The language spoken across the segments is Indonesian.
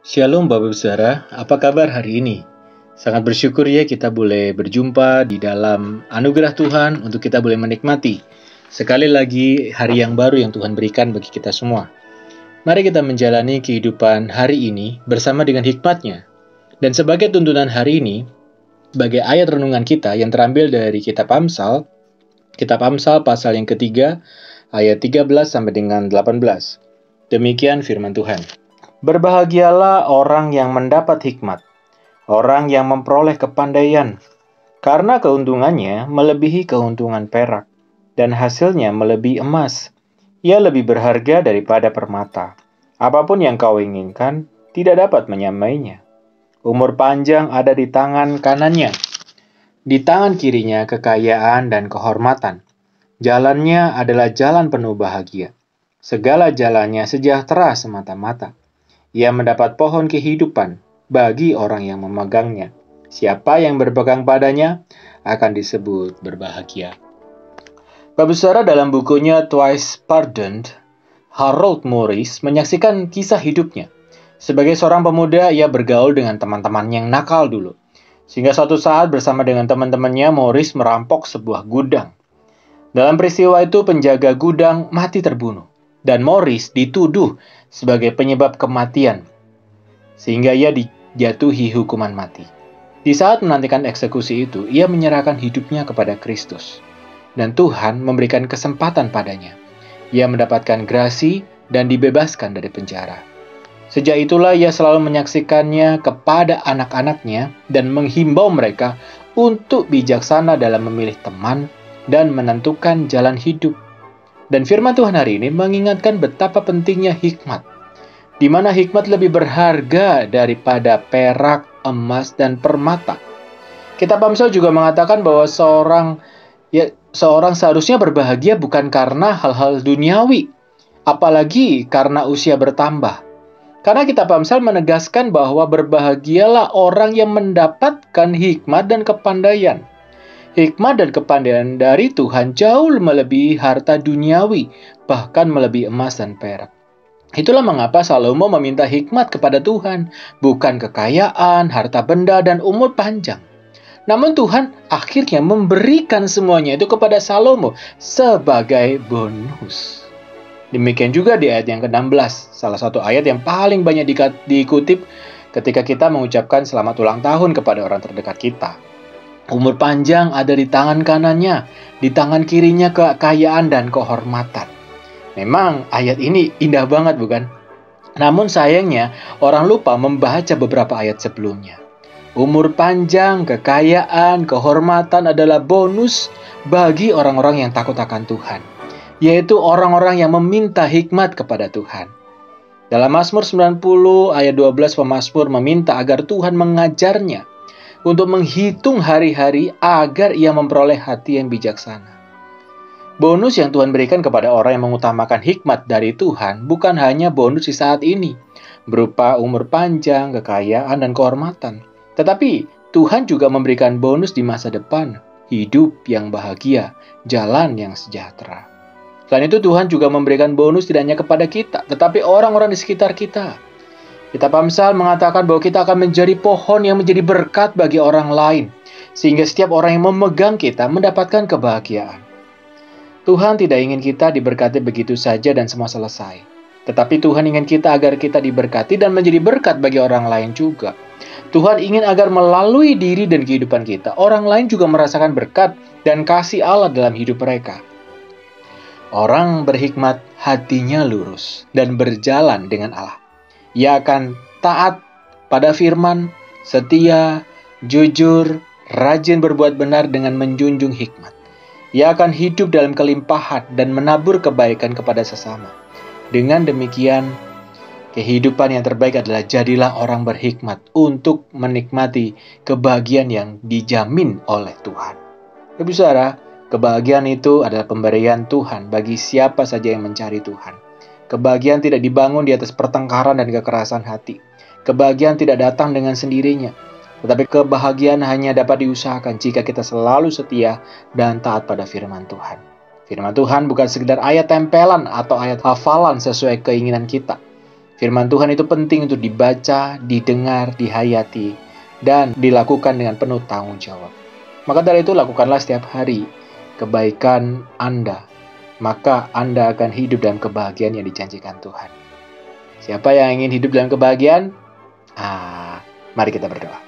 Shalom Bapak Saudara, apa kabar hari ini? Sangat bersyukur ya kita boleh berjumpa di dalam anugerah Tuhan untuk kita boleh menikmati sekali lagi hari yang baru yang Tuhan berikan bagi kita semua. Mari kita menjalani kehidupan hari ini bersama dengan hikmat-Nya. Dan sebagai tuntunan hari ini, sebagai ayat renungan kita yang terambil dari Kitab Amsal pasal yang ketiga, ayat 13 sampai dengan 18. Demikian firman Tuhan. Berbahagialah orang yang mendapat hikmat, orang yang memperoleh kepandaian, karena keuntungannya melebihi keuntungan perak, dan hasilnya melebihi emas. Ia lebih berharga daripada permata. Apapun yang kau inginkan, tidak dapat menyamainya. Umur panjang ada di tangan kanannya, di tangan kirinya kekayaan dan kehormatan. Jalannya adalah jalan penuh bahagia. Segala jalannya sejahtera semata-mata. Ia mendapat pohon kehidupan bagi orang yang memegangnya. Siapa yang berpegang padanya akan disebut berbahagia. Bapak Saudara, dalam bukunya Twice Pardoned, Harold Morris menyaksikan kisah hidupnya. Sebagai seorang pemuda, ia bergaul dengan teman-temannya yang nakal dulu. Sehingga suatu saat bersama dengan teman-temannya, Morris merampok sebuah gudang. Dalam peristiwa itu, penjaga gudang mati terbunuh. Dan Morris dituduh sebagai penyebab kematian, sehingga ia dijatuhi hukuman mati. Di saat menantikan eksekusi itu, ia menyerahkan hidupnya kepada Kristus. Dan Tuhan memberikan kesempatan padanya. Ia mendapatkan grasi dan dibebaskan dari penjara. Sejak itulah ia selalu menyaksikannya kepada anak-anaknya dan menghimbau mereka untuk bijaksana dalam memilih teman dan menentukan jalan hidup. Dan firman Tuhan hari ini mengingatkan betapa pentingnya hikmat, di mana hikmat lebih berharga daripada perak, emas, dan permata. Kitab Amsal juga mengatakan bahwa seorang seharusnya berbahagia bukan karena hal-hal duniawi, apalagi karena usia bertambah. Karena kitab Amsal menegaskan bahwa berbahagialah orang yang mendapatkan hikmat dan kepandaian. Hikmat dan kepandaian dari Tuhan jauh melebihi harta duniawi, bahkan melebihi emas dan perak. Itulah mengapa Salomo meminta hikmat kepada Tuhan, bukan kekayaan, harta benda, dan umur panjang. Namun Tuhan akhirnya memberikan semuanya itu kepada Salomo sebagai bonus. Demikian juga di ayat yang ke-16, salah satu ayat yang paling banyak dikutip ketika kita mengucapkan selamat ulang tahun kepada orang terdekat kita. Umur panjang ada di tangan kanannya, di tangan kirinya kekayaan dan kehormatan. Memang ayat ini indah banget bukan? Namun sayangnya orang lupa membaca beberapa ayat sebelumnya. Umur panjang, kekayaan, kehormatan adalah bonus bagi orang-orang yang takut akan Tuhan, yaitu orang-orang yang meminta hikmat kepada Tuhan. Dalam Mazmur 90 ayat 12, pemazmur meminta agar Tuhan mengajarnya untuk menghitung hari-hari agar ia memperoleh hati yang bijaksana. Bonus yang Tuhan berikan kepada orang yang mengutamakan hikmat dari Tuhan bukan hanya bonus di saat ini, berupa umur panjang, kekayaan, dan kehormatan. Tetapi Tuhan juga memberikan bonus di masa depan, hidup yang bahagia, jalan yang sejahtera. Selain itu Tuhan juga memberikan bonus tidak hanya kepada kita, tetapi orang-orang di sekitar kita. Kitab Amsal mengatakan bahwa kita akan menjadi pohon yang menjadi berkat bagi orang lain, sehingga setiap orang yang memegang kita mendapatkan kebahagiaan. Tuhan tidak ingin kita diberkati begitu saja dan semua selesai. Tetapi Tuhan ingin kita agar kita diberkati dan menjadi berkat bagi orang lain juga. Tuhan ingin agar melalui diri dan kehidupan kita, orang lain juga merasakan berkat dan kasih Allah dalam hidup mereka. Orang berhikmat hatinya lurus dan berjalan dengan Allah. Ia akan taat pada firman, setia, jujur, rajin berbuat benar dengan menjunjung hikmat. Ia akan hidup dalam kelimpahan dan menabur kebaikan kepada sesama. Dengan demikian, kehidupan yang terbaik adalah jadilah orang berhikmat untuk menikmati kebahagiaan yang dijamin oleh Tuhan. Ibu saudara, kebahagiaan itu adalah pemberian Tuhan bagi siapa saja yang mencari Tuhan. Kebahagiaan tidak dibangun di atas pertengkaran dan kekerasan hati. Kebahagiaan tidak datang dengan sendirinya. Tetapi kebahagiaan hanya dapat diusahakan jika kita selalu setia dan taat pada firman Tuhan. Firman Tuhan bukan sekedar ayat tempelan atau ayat hafalan sesuai keinginan kita. Firman Tuhan itu penting untuk dibaca, didengar, dihayati, dan dilakukan dengan penuh tanggung jawab. Maka dari itu lakukanlah setiap hari kebaikan Anda, maka Anda akan hidup dalam kebahagiaan yang dijanjikan Tuhan. Siapa yang ingin hidup dalam kebahagiaan? Mari kita berdoa.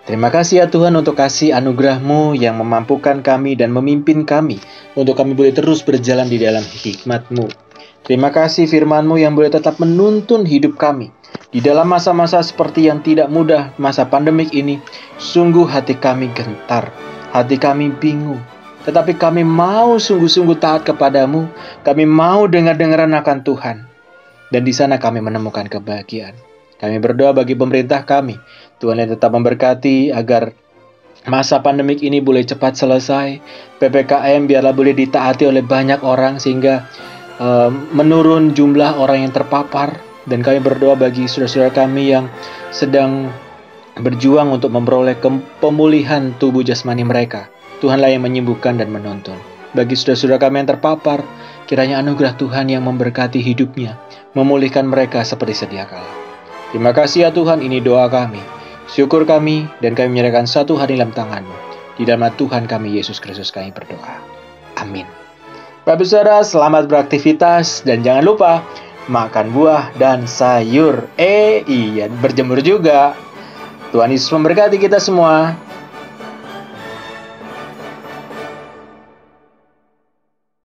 Terima kasih ya Tuhan untuk kasih anugerah-Mu yang memampukan kami dan memimpin kami untuk kami boleh terus berjalan di dalam hikmat-Mu. Terima kasih firman-Mu yang boleh tetap menuntun hidup kami. Di dalam masa-masa seperti yang tidak mudah, masa pandemik ini, sungguh hati kami gentar, hati kami bingung. Tetapi kami mau sungguh-sungguh taat kepadamu, kami mau dengar-dengaran akan Tuhan. Dan di sana kami menemukan kebahagiaan. Kami berdoa bagi pemerintah kami, Tuhan yang tetap memberkati agar masa pandemik ini boleh cepat selesai. PPKM biarlah boleh ditaati oleh banyak orang sehingga menurun jumlah orang yang terpapar. Dan kami berdoa bagi saudara-saudara kami yang sedang berjuang untuk memperoleh pemulihan tubuh jasmani mereka. Tuhanlah yang menyembuhkan dan menuntun. Bagi saudara-saudara kami yang terpapar, kiranya anugerah Tuhan yang memberkati hidupnya, memulihkan mereka seperti sedia kala. Terima kasih ya Tuhan, ini doa kami. Syukur kami, dan kami menyerahkan satu hari dalam tangan-Mu. Di dalam Tuhan kami, Yesus Kristus kami berdoa. Amin. Bapak saudara, selamat beraktivitas, dan jangan lupa makan buah dan sayur. Iya, berjemur juga. Tuhan Yesus memberkati kita semua.